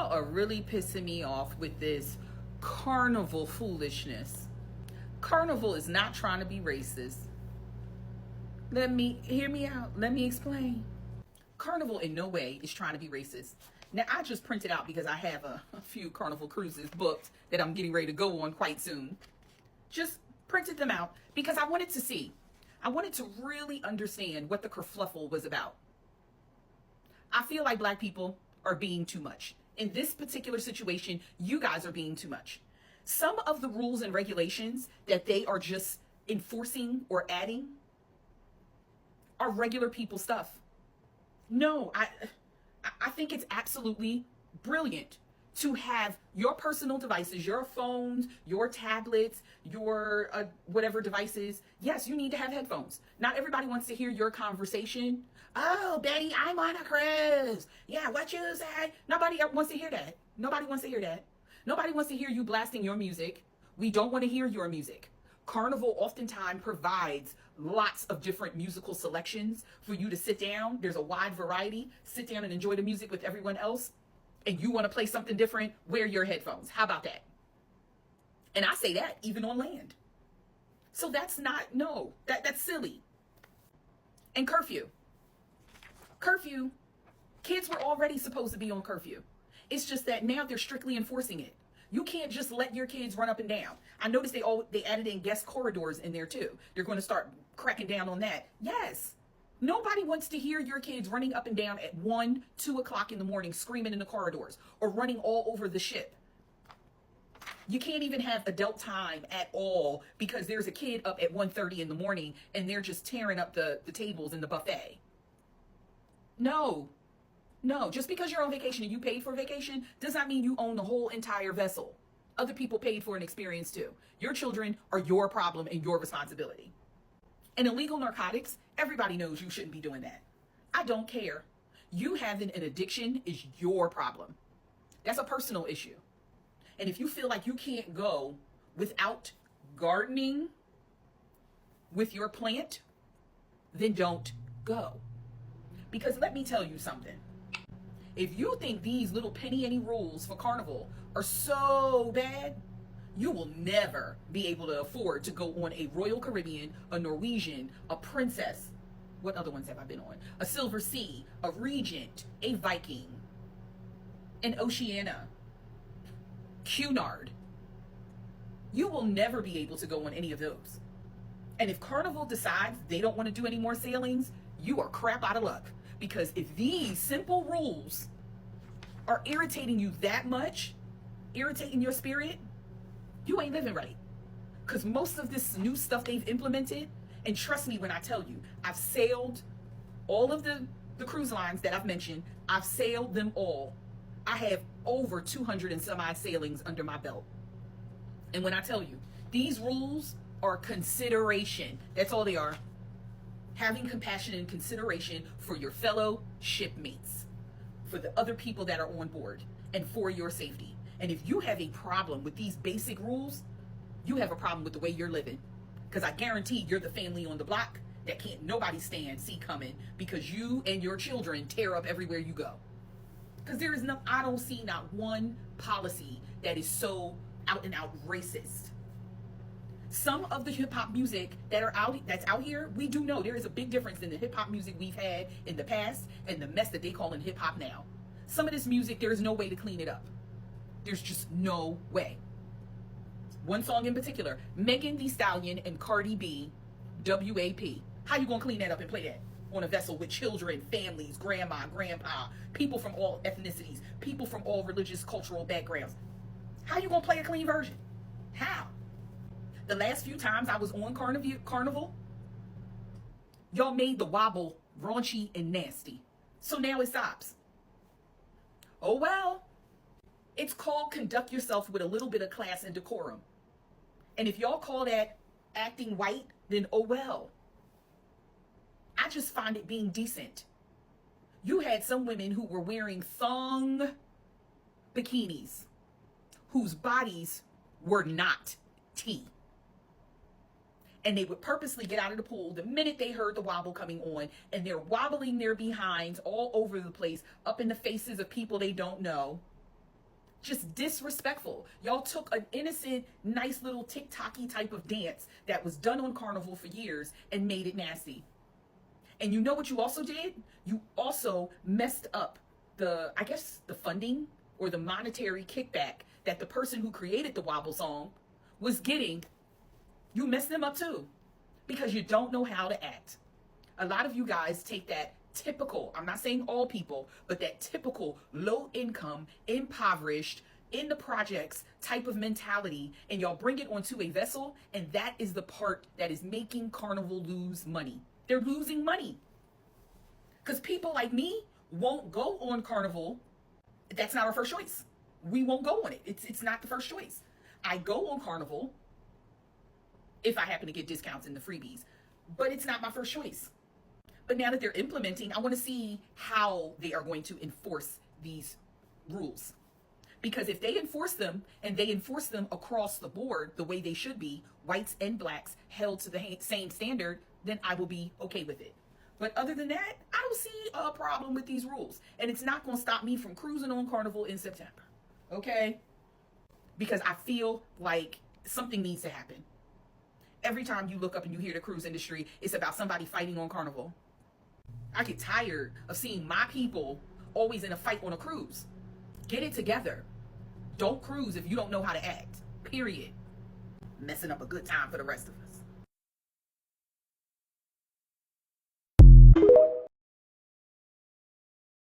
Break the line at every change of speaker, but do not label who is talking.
y'all are really pissing me off with this carnival foolishness. Carnival is not trying to be racist. Hear me out. Let me explain. Carnival in no way is trying to be racist. Now, I just printed out because I have a few Carnival Cruises booked that I'm getting ready to go on quite soon. Just printed them out because I wanted to see. I wanted to really understand what the kerfluffle was about. I feel like black people are being too much. In this particular situation, you guys are being too much. Some of the rules and regulations that they are just enforcing or adding are regular people stuff. No, I think it's absolutely brilliant to have your personal devices, your phones, your tablets, your whatever devices. Yes, you need to have headphones. Not everybody wants to hear your conversation. Oh, Betty, I'm on a cruise. Yeah, what you say? Nobody wants to hear that. Nobody wants to hear that. Nobody wants to hear you blasting your music. We don't want to hear your music. Carnival oftentimes provides lots of different musical selections for you to sit down. There's a wide variety. Sit down and enjoy the music with everyone else. And you want to play something different, wear your headphones. How about that? And I say that even on land. So that's not, no, that's silly. And curfew. Curfew. Kids were already supposed to be on curfew. It's just that now they're strictly enforcing it. You can't just let your kids run up and down. I noticed they added in guest corridors in there too. They're going to start cracking down on that. Yes. Nobody wants to hear your kids running up and down at 1, 2 o'clock in the morning, screaming in the corridors or running all over the ship. You can't even have adult time at all because there's a kid up at 1:30 in the morning and they're just tearing up the tables in the buffet. No, just because you're on vacation and you paid for vacation does not mean you own the whole entire vessel. Other people paid for an experience too. Your children are your problem and your responsibility. And illegal narcotics, everybody knows you shouldn't be doing that. I don't care. You having an addiction is your problem. That's a personal issue. And if you feel like you can't go without gardening with your plant, then don't go. Because let me tell you something. If you think these little penny rules for Carnival are so bad, you will never be able to afford to go on a Royal Caribbean, a Norwegian, a Princess. What other ones have I been on? A Silver Sea, a Regent, a Viking, an Oceania, Cunard. You will never be able to go on any of those. And if Carnival decides they don't want to do any more sailings, you are crap out of luck. Because if these simple rules are irritating you that much, irritating your spirit, you ain't living right. Because most of this new stuff they've implemented, and trust me when I tell you, I've sailed all of the cruise lines that I've mentioned. I've sailed them all. I have over 200 and some odd sailings under my belt. And when I tell you, these rules are consideration. That's all they are. Having compassion and consideration for your fellow shipmates, for the other people that are on board, and for your safety. And if you have a problem with these basic rules, you have a problem with the way you're living. Because I guarantee you're the family on the block that can't nobody see coming because you and your children tear up everywhere you go. Because I don't see not one policy that is so out and out racist. Some of the hip hop music that's out here, we do know there is a big difference in the hip hop music we've had in the past and the mess that they call in hip hop now. Some of this music, there is no way to clean it up. There's just no way. One song in particular, Megan Thee Stallion and Cardi B, WAP. How you gonna clean that up and play that on a vessel with children, families, grandma, grandpa, people from all ethnicities, people from all religious, cultural backgrounds? How you gonna play a clean version? How? The last few times I was on Carnival, y'all made the wobble raunchy and nasty. So now it stops. Oh well. It's called conduct yourself with a little bit of class and decorum. And if y'all call that acting white, then oh well. I just find it being decent. You had some women who were wearing thong bikinis whose bodies were not tea. And they would purposely get out of the pool the minute they heard the wobble coming on, and they're wobbling their behinds all over the place, up in the faces of people they don't know. Just disrespectful. Y'all took an innocent, nice little TikTok-y type of dance that was done on Carnival for years and made it nasty. And you know what you also did? You also messed up I guess, the funding or the monetary kickback that the person who created the wobble song was getting. You messed them up too, because you don't know how to act. A lot of you guys take that typical, I'm not saying all people, but that typical low income, impoverished, in the projects type of mentality, and y'all bring it onto a vessel, and that is the part that is making Carnival lose money. They're losing money. Because people like me won't go on Carnival. That's not our first choice. We won't go on it. It's not the first choice. I go on Carnival if I happen to get discounts in the freebies, but it's not my first choice. But now that they're implementing, I want to see how they are going to enforce these rules. Because if they enforce them, and they enforce them across the board the way they should be, whites and blacks held to the same standard, then I will be okay with it. But other than that, I don't see a problem with these rules. And it's not going to stop me from cruising on Carnival in September. Okay? Because I feel like something needs to happen. Every time you look up and you hear the cruise industry, it's about somebody fighting on Carnival. I get tired of seeing my people always in a fight on a cruise. Get it together. Don't cruise if you don't know how to act. Period. Messing up a good time for the rest of us.